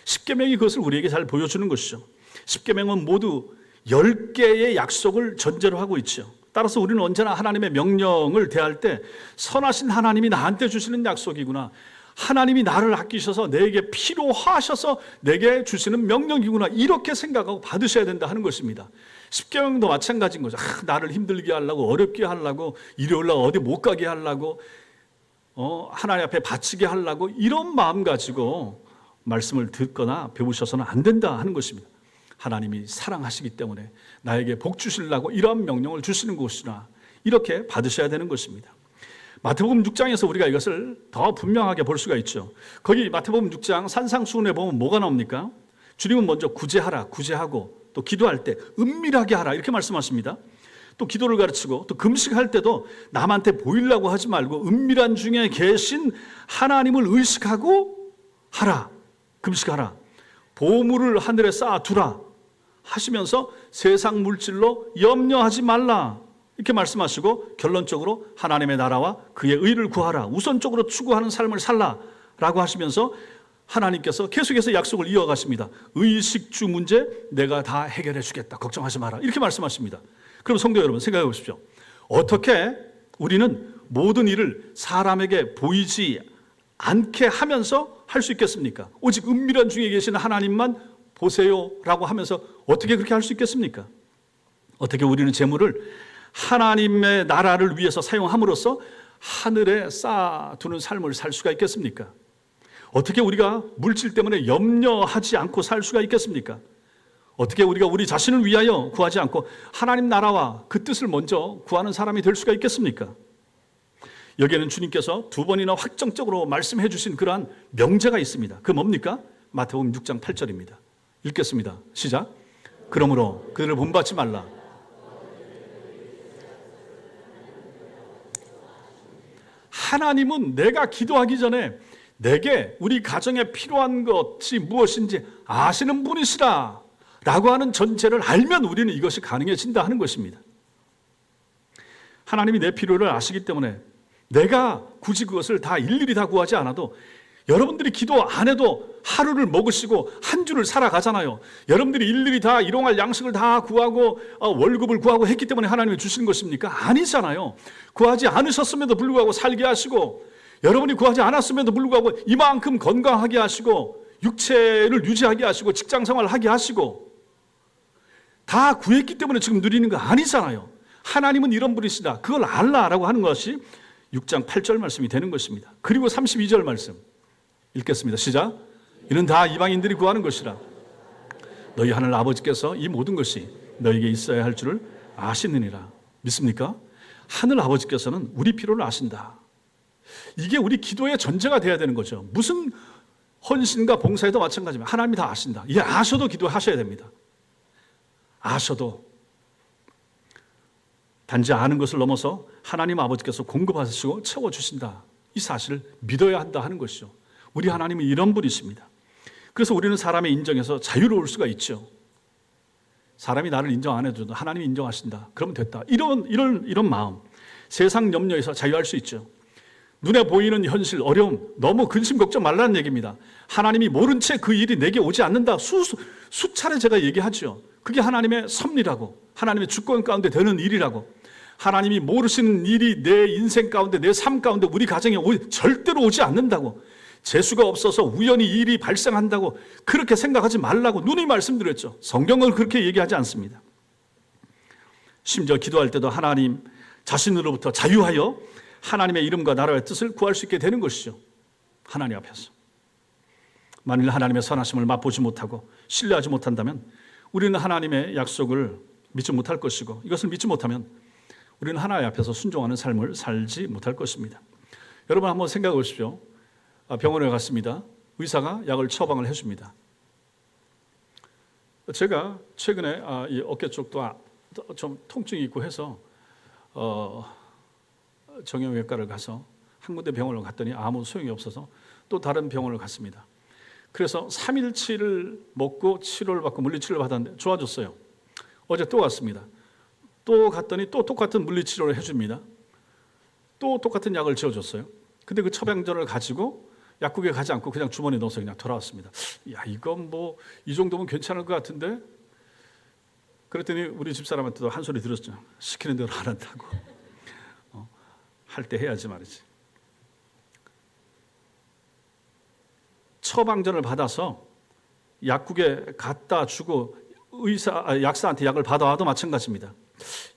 십계명이 그것을 우리에게 잘 보여주는 것이죠. 십계명은 모두 10개의 약속을 전제로 하고 있죠. 따라서 우리는 언제나 하나님의 명령을 대할 때 선하신 하나님이 나한테 주시는 약속이구나. 하나님이 나를 아끼셔서 내게 필요하셔서 내게 주시는 명령이구나. 이렇게 생각하고 받으셔야 된다 하는 것입니다. 십계명도 마찬가지인 거죠. 나를 힘들게 하려고 어렵게 하려고 일요일 날 어디 못 가게 하려고 하나님 앞에 바치게 하려고 이런 마음 가지고 말씀을 듣거나 배우셔서는 안 된다 하는 것입니다. 하나님이 사랑하시기 때문에 나에게 복 주시려고 이러한 명령을 주시는 것이나 이렇게 받으셔야 되는 것입니다. 마태복음 6장에서 우리가 이것을 더 분명하게 볼 수가 있죠. 거기 마태복음 6장 산상수훈에 보면 뭐가 나옵니까? 주님은 먼저 구제하라, 구제하고 또 기도할 때 은밀하게 하라 이렇게 말씀하십니다. 또 기도를 가르치고 또 금식할 때도 남한테 보이려고 하지 말고 은밀한 중에 계신 하나님을 의식하고 하라, 금식하라. 보물을 하늘에 쌓아두라 하시면서 세상 물질로 염려하지 말라 이렇게 말씀하시고 결론적으로 하나님의 나라와 그의 의를 구하라, 우선적으로 추구하는 삶을 살라라고 하시면서 하나님께서 계속해서 약속을 이어가십니다. 의식주 문제 내가 다 해결해 주겠다, 걱정하지 마라 이렇게 말씀하십니다. 그럼 성도 여러분 생각해 보십시오. 어떻게 우리는 모든 일을 사람에게 보이지 않게 하면서 할 수 있겠습니까? 오직 은밀한 중에 계신 하나님만 보세요라고 하면서 어떻게 그렇게 할 수 있겠습니까? 어떻게 우리는 재물을 하나님의 나라를 위해서 사용함으로써 하늘에 쌓아두는 삶을 살 수가 있겠습니까? 어떻게 우리가 물질 때문에 염려하지 않고 살 수가 있겠습니까? 어떻게 우리가 우리 자신을 위하여 구하지 않고 하나님 나라와 그 뜻을 먼저 구하는 사람이 될 수가 있겠습니까? 여기에는 주님께서 두 번이나 확정적으로 말씀해 주신 그러한 명제가 있습니다. 그 뭡니까? 마태복음 6장 8절입니다. 읽겠습니다. 시작. 그러므로 그들을 본받지 말라. 하나님은 내가 기도하기 전에 내게 우리 가정에 필요한 것이 무엇인지 아시는 분이시라 라고 하는 전제를 알면 우리는 이것이 가능해진다 하는 것입니다. 하나님이 내 필요를 아시기 때문에 내가 굳이 그것을 다 일일이 다 구하지 않아도 여러분들이 기도 안 해도 하루를 먹으시고 한 주를 살아가잖아요. 여러분들이 일일이 다 일용할 양식을 다 구하고 월급을 구하고 했기 때문에 하나님이 주시는 것입니까? 아니잖아요. 구하지 않으셨음에도 불구하고 살게 하시고, 여러분이 구하지 않았음에도 불구하고 이만큼 건강하게 하시고, 육체를 유지하게 하시고, 직장생활을 하게 하시고, 다 구했기 때문에 지금 누리는 거 아니잖아요. 하나님은 이런 분이시다, 그걸 알라라고 하는 것이 6장 8절 말씀이 되는 것입니다. 그리고 32절 말씀 읽겠습니다. 시작. 이는 다 이방인들이 구하는 것이라. 너희 하늘 아버지께서 이 모든 것이 너에게 있어야 할 줄을 아시느니라. 믿습니까? 하늘 아버지께서는 우리 필요를 아신다. 이게 우리 기도의 전제가 돼야 되는 거죠. 무슨 헌신과 봉사에도 마찬가지입니다. 하나님이 다 아신다. 이게 아셔도 기도하셔야 됩니다. 아셔도. 단지 아는 것을 넘어서 하나님 아버지께서 공급하시고 채워주신다, 이 사실을 믿어야 한다 하는 것이죠. 우리 하나님은 이런 분이십니다. 그래서 우리는 사람의 인정에서 자유로울 수가 있죠. 사람이 나를 인정 안 해도 하나님이 인정하신다, 그러면 됐다, 이런 마음, 세상 염려에서 자유할 수 있죠. 눈에 보이는 현실, 어려움, 너무 근심 걱정 말라는 얘기입니다. 하나님이 모른 채 그 일이 내게 오지 않는다, 수차례 제가 얘기하죠. 그게 하나님의 섭리라고, 하나님의 주권 가운데 되는 일이라고. 하나님이 모르시는 일이 내 인생 가운데, 내 삶 가운데, 우리 가정에 절대로 오지 않는다고. 재수가 없어서 우연히 일이 발생한다고 그렇게 생각하지 말라고 누누이 말씀드렸죠. 성경은 그렇게 얘기하지 않습니다. 심지어 기도할 때도 하나님 자신으로부터 자유하여 하나님의 이름과 나라의 뜻을 구할 수 있게 되는 것이죠. 하나님 앞에서. 만일 하나님의 선하심을 맛보지 못하고 신뢰하지 못한다면 우리는 하나님의 약속을 믿지 못할 것이고, 이것을 믿지 못하면 우리는 하나님 앞에서 순종하는 삶을 살지 못할 것입니다. 여러분 한번 생각해 보십시오. 병원에 갔습니다. 의사가 약을 처방을 해줍니다. 제가 최근에 이 어깨 쪽도 좀 통증이 있고 해서 정형외과를 가서 한 군데 병원을 갔더니 아무 소용이 없어서 또 다른 병원을 갔습니다. 그래서 3일치를 먹고 치료를 받고 물리치료를 받았는데 좋아졌어요. 어제 또 갔습니다. 또 갔더니 또 똑같은 물리치료를 해줍니다. 또 똑같은 약을 지어줬어요. 근데 그 처방전을 가지고 약국에 가지 않고 그냥 주머니에 넣어서 그냥 돌아왔습니다. 야, 이건 뭐 이 정도면 괜찮을 것 같은데? 그랬더니 우리 집사람한테도 한 소리 들었죠. 시키는 대로 안 한다고. 할 때 해야지 말이지. 처방전을 받아서 약국에 갖다 주고 약사한테 약을 받아와도 마찬가지입니다.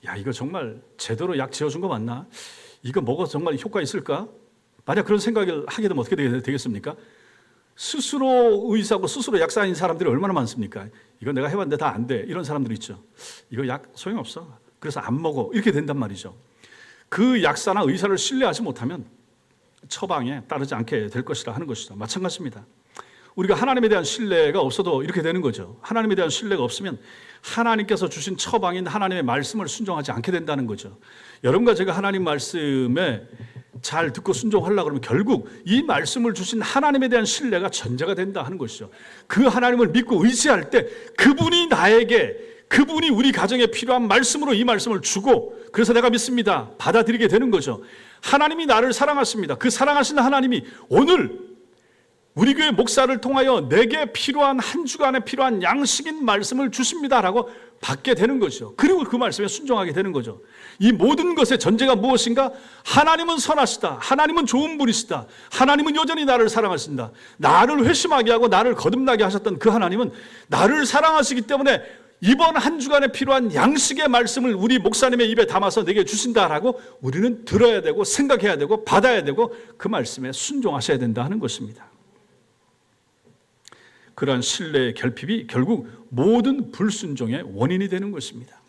야, 이거 정말 제대로 약 지어준 거 맞나? 이거 먹어서 정말 효과 있을까? 만약 그런 생각을 하게 되면 어떻게 되겠습니까? 스스로 의사고 스스로 약사인 사람들이 얼마나 많습니까? 이거 내가 해봤는데 다 안 돼, 이런 사람들이 있죠. 이거 약 소용없어, 그래서 안 먹어, 이렇게 된단 말이죠. 그 약사나 의사를 신뢰하지 못하면 처방에 따르지 않게 될 것이라 하는 것이죠. 마찬가지입니다. 우리가 하나님에 대한 신뢰가 없어도 이렇게 되는 거죠. 하나님에 대한 신뢰가 없으면 하나님께서 주신 처방인 하나님의 말씀을 순종하지 않게 된다는 거죠. 여러분과 제가 하나님 말씀에 잘 듣고 순종하려고 그러면 결국 이 말씀을 주신 하나님에 대한 신뢰가 전제가 된다 하는 것이죠. 그 하나님을 믿고 의지할 때 그분이 우리 가정에 필요한 말씀으로 이 말씀을 주고, 그래서 내가 믿습니다, 받아들이게 되는 거죠. 하나님이 나를 사랑하십니다. 그 사랑하시는 하나님이 오늘 우리 교회 목사를 통하여 내게 필요한 한 주간에 필요한 양식인 말씀을 주십니다라고 받게 되는 거죠. 그리고 그 말씀에 순종하게 되는 거죠. 이 모든 것의 전제가 무엇인가? 하나님은 선하시다, 하나님은 좋은 분이시다, 하나님은 여전히 나를 사랑하신다. 나를 회심하게 하고 나를 거듭나게 하셨던 그 하나님은 나를 사랑하시기 때문에 이번 한 주간에 필요한 양식의 말씀을 우리 목사님의 입에 담아서 내게 주신다라고 우리는 들어야 되고 생각해야 되고 받아야 되고 그 말씀에 순종하셔야 된다 하는 것입니다. 그러한 신뢰의 결핍이 결국 모든 불순종의 원인이 되는 것입니다.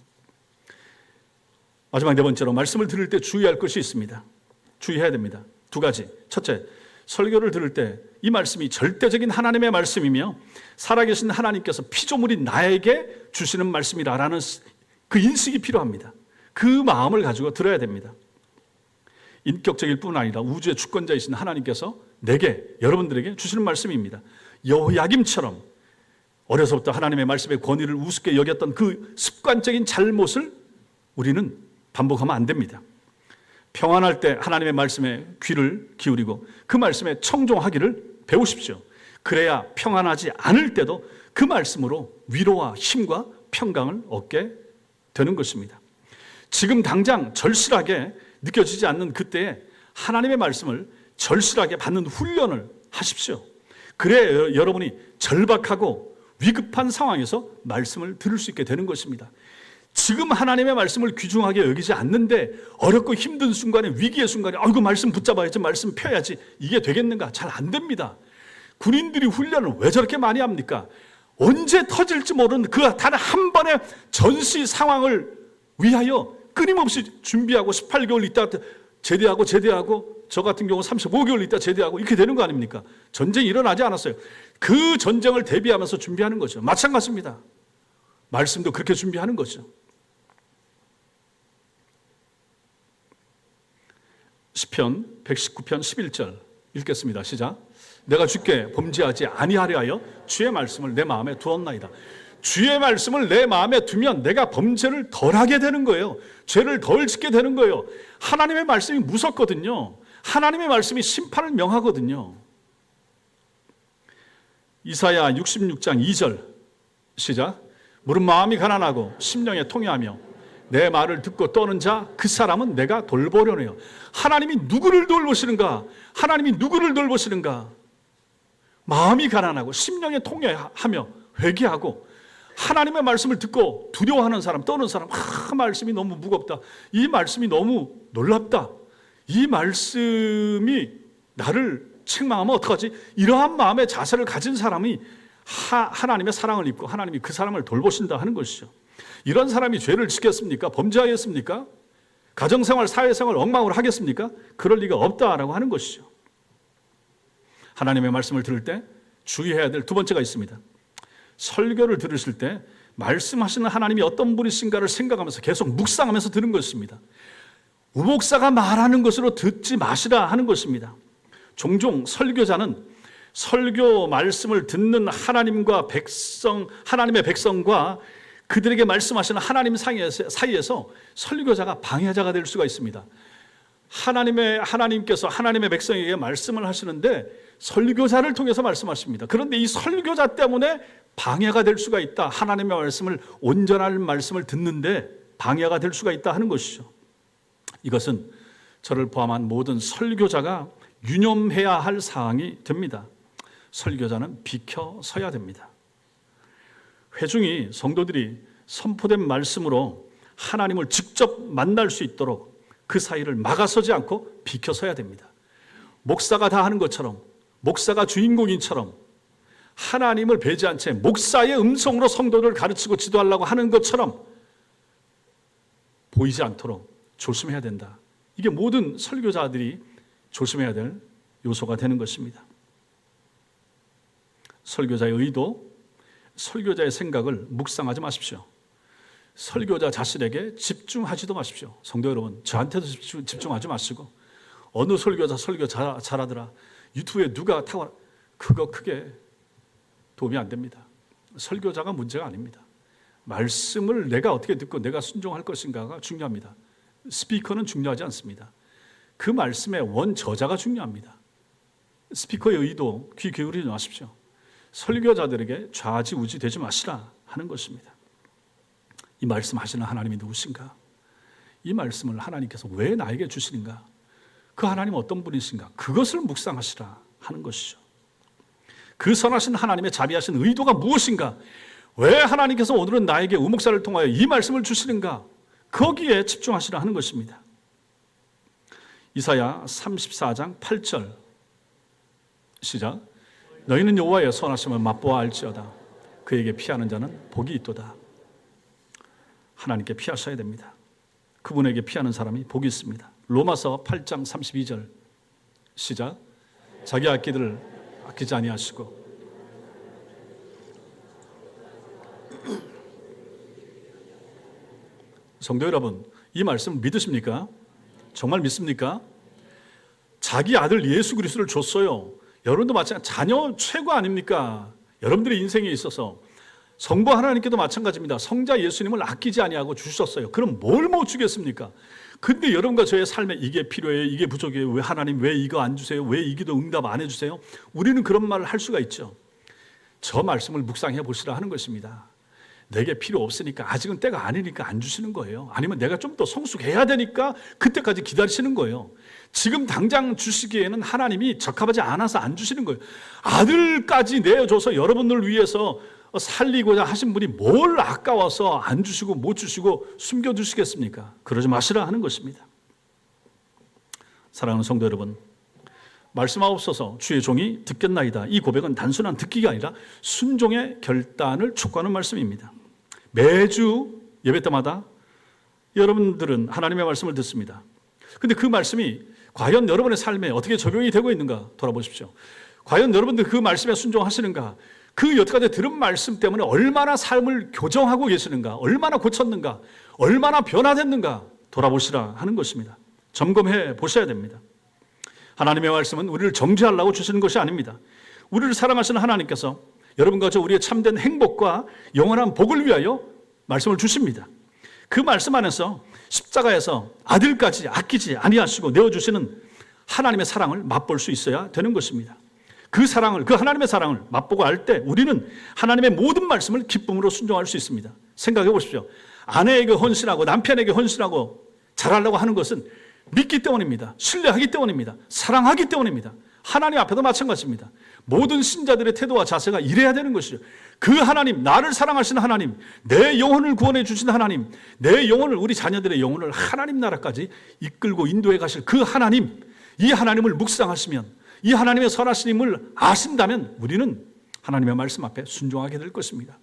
마지막 네 번째로, 말씀을 들을 때 주의할 것이 있습니다. 주의해야 됩니다. 두 가지. 첫째, 설교를 들을 때 이 말씀이 절대적인 하나님의 말씀이며 살아계신 하나님께서 피조물인 나에게 주시는 말씀이라는 그 인식이 필요합니다. 그 마음을 가지고 들어야 됩니다. 인격적일 뿐 아니라 우주의 주권자이신 하나님께서 내게, 여러분들에게 주시는 말씀입니다. 여호야김처럼 어려서부터 하나님의 말씀의 권위를 우습게 여겼던 그 습관적인 잘못을 우리는 반복하면 안 됩니다. 평안할 때 하나님의 말씀에 귀를 기울이고 그 말씀에 청종하기를 배우십시오. 그래야 평안하지 않을 때도 그 말씀으로 위로와 힘과 평강을 얻게 되는 것입니다. 지금 당장 절실하게 느껴지지 않는 그때에 하나님의 말씀을 절실하게 받는 훈련을 하십시오. 그래야 여러분이 절박하고 위급한 상황에서 말씀을 들을 수 있게 되는 것입니다. 지금 하나님의 말씀을 귀중하게 여기지 않는데 어렵고 힘든 순간에, 위기의 순간에 아이고 말씀 붙잡아야지, 말씀 펴야지, 이게 되겠는가? 잘 안 됩니다. 군인들이 훈련을 왜 저렇게 많이 합니까? 언제 터질지 모르는 그 단 한 번의 전시 상황을 위하여 끊임없이 준비하고 18개월 있다 제대하고 저 같은 경우 35개월 있다 제대하고 이렇게 되는 거 아닙니까? 전쟁이 일어나지 않았어요. 그 전쟁을 대비하면서 준비하는 거죠. 마찬가지입니다. 말씀도 그렇게 준비하는 거죠. 시편 119편 11절 읽겠습니다. 시작. 내가 주께 범죄하지 아니하려 하여 주의 말씀을 내 마음에 두었나이다. 주의 말씀을 내 마음에 두면 내가 범죄를 덜하게 되는 거예요. 죄를 덜 짓게 되는 거예요. 하나님의 말씀이 무섭거든요. 하나님의 말씀이 심판을 명하거든요. 이사야 66장 2절 시작. 무릇 마음이 가난하고 심령에 통회하며 내 말을 듣고 떠는 자 그 사람은 내가 돌보려네요. 하나님이 누구를 돌보시는가? 하나님이 누구를 돌보시는가? 마음이 가난하고 심령에 통회하며 회개하고 하나님의 말씀을 듣고 두려워하는 사람, 떠는 사람, 말씀이 너무 무겁다. 이 말씀이 너무 놀랍다. 이 말씀이 나를 책망하면 어떡하지? 이러한 마음의 자세를 가진 사람이 하나님의 사랑을 입고 하나님이 그 사람을 돌보신다 하는 것이죠. 이런 사람이 죄를 짓겠습니까? 범죄하겠습니까? 가정생활, 사회생활 엉망으로 하겠습니까? 그럴 리가 없다라고 하는 것이죠. 하나님의 말씀을 들을 때 주의해야 될 두 번째가 있습니다. 설교를 들으실 때 말씀하시는 하나님이 어떤 분이신가를 생각하면서 계속 묵상하면서 들은 것입니다. 우목사가 말하는 것으로 듣지 마시라 하는 것입니다. 종종 설교자는 설교 말씀을 듣는 하나님의 백성과 그들에게 말씀하시는 하나님 사이에서 설교자가 방해자가 될 수가 있습니다. 하나님께서 하나님의 백성에게 말씀을 하시는데 설교자를 통해서 말씀하십니다. 그런데 이 설교자 때문에 방해가 될 수가 있다. 하나님의 말씀을, 온전한 말씀을 듣는데 방해가 될 수가 있다 하는 것이죠. 이것은 저를 포함한 모든 설교자가 유념해야 할 사항이 됩니다. 설교자는 비켜서야 됩니다. 회중이, 성도들이 선포된 말씀으로 하나님을 직접 만날 수 있도록 그 사이를 막아서지 않고 비켜서야 됩니다. 목사가 다 하는 것처럼, 목사가 주인공인처럼 하나님을 배제한 채 목사의 음성으로 성도들을 가르치고 지도하려고 하는 것처럼 보이지 않도록 조심해야 된다. 이게 모든 설교자들이 조심해야 될 요소가 되는 것입니다. 설교자의 의도, 설교자의 생각을 묵상하지 마십시오. 설교자 자신에게 집중하지도 마십시오. 성도 여러분, 저한테도 집중하지 마시고 어느 설교자 설교 잘하더라, 유튜브에 누가 타고, 그거 크게 도움이 안 됩니다. 설교자가 문제가 아닙니다. 말씀을 내가 어떻게 듣고 내가 순종할 것인가가 중요합니다. 스피커는 중요하지 않습니다. 그 말씀의 원저자가 중요합니다. 스피커의 의도 귀 기울이지 마십시오. 설교자들에게 좌지우지 되지 마시라 하는 것입니다. 이 말씀하시는 하나님이 누구신가? 이 말씀을 하나님께서 왜 나에게 주시는가? 그 하나님 어떤 분이신가? 그것을 묵상하시라 하는 것이죠. 그 선하신 하나님의 자비하신 의도가 무엇인가? 왜 하나님께서 오늘은 나에게 우목사를 통하여 이 말씀을 주시는가? 거기에 집중하시라 하는 것입니다. 이사야 34장 8절 시작. 너희는 여호와의 선하심을 맛보아 알지어다. 그에게 피하는 자는 복이 있도다. 하나님께 피하셔야 됩니다. 그분에게 피하는 사람이 복이 있습니다. 로마서 8장 32절 시작. 자기 악기들을 아끼지 아니하시고 성도 여러분, 이 말씀 믿으십니까? 정말 믿습니까? 자기 아들 예수 그리스도를 줬어요. 여러분도 마찬가지, 자녀 최고 아닙니까? 여러분들의 인생에 있어서 성부 하나님께도 마찬가지입니다. 성자 예수님을 아끼지 아니하고 주셨어요. 그럼 뭘 못 주겠습니까? 근데 여러분과 저의 삶에 이게 필요해요, 이게 부족해요, 왜 하나님 왜 이거 안 주세요, 왜 이 기도 응답 안 해주세요? 우리는 그런 말을 할 수가 있죠. 저 말씀을 묵상해 보시라 하는 것입니다. 내게 필요 없으니까, 아직은 때가 아니니까 안 주시는 거예요. 아니면 내가 좀 더 성숙해야 되니까 그때까지 기다리시는 거예요. 지금 당장 주시기에는 하나님이 적합하지 않아서 안 주시는 거예요. 아들까지 내어줘서 여러분들 위해서 살리고자 하신 분이 뭘 아까워서 안 주시고 못 주시고 숨겨두시겠습니까? 그러지 마시라 하는 것입니다. 사랑하는 성도 여러분, 말씀하옵소서 주의 종이 듣겠나이다. 이 고백은 단순한 듣기가 아니라 순종의 결단을 촉구하는 말씀입니다. 매주 예배 때마다 여러분들은 하나님의 말씀을 듣습니다. 근데 그 말씀이 과연 여러분의 삶에 어떻게 적용이 되고 있는가 돌아보십시오. 과연 여러분들 그 말씀에 순종하시는가? 그 여태까지 들은 말씀 때문에 얼마나 삶을 교정하고 계시는가? 얼마나 고쳤는가? 얼마나 변화됐는가? 돌아보시라 하는 것입니다. 점검해 보셔야 됩니다. 하나님의 말씀은 우리를 정죄하려고 주시는 것이 아닙니다. 우리를 사랑하시는 하나님께서 여러분과 저 우리의 참된 행복과 영원한 복을 위하여 말씀을 주십니다. 그 말씀 안에서 십자가에서 아들까지 아끼지 아니하시고 내어주시는 하나님의 사랑을 맛볼 수 있어야 되는 것입니다. 그 사랑을, 그 하나님의 사랑을 맛보고 알 때 우리는 하나님의 모든 말씀을 기쁨으로 순종할 수 있습니다. 생각해 보십시오. 아내에게 헌신하고 남편에게 헌신하고 잘하려고 하는 것은 믿기 때문입니다. 신뢰하기 때문입니다. 사랑하기 때문입니다. 하나님 앞에도 마찬가지입니다. 모든 신자들의 태도와 자세가 이래야 되는 것이죠. 그 하나님, 나를 사랑하시는 하나님, 내 영혼을 구원해 주신 하나님, 내 영혼을, 우리 자녀들의 영혼을 하나님 나라까지 이끌고 인도해 가실 그 하나님, 이 하나님을 묵상하시면, 이 하나님의 선하신 힘을 아신다면 우리는 하나님의 말씀 앞에 순종하게 될 것입니다.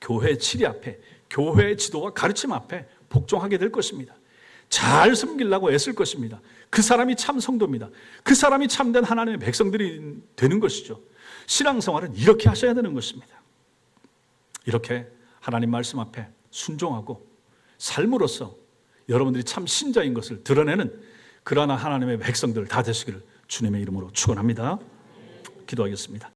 교회 치리 앞에, 교회의 지도와 가르침 앞에 복종하게 될 것입니다. 잘 섬기려고 애쓸 것입니다. 그 사람이 참 성도입니다. 그 사람이 참된 하나님의 백성들이 되는 것이죠. 신앙생활은 이렇게 하셔야 되는 것입니다. 이렇게 하나님 말씀 앞에 순종하고 삶으로써 여러분들이 참 신자인 것을 드러내는 그러한 하나님의 백성들 다 되시기를 주님의 이름으로 축원합니다. 기도하겠습니다.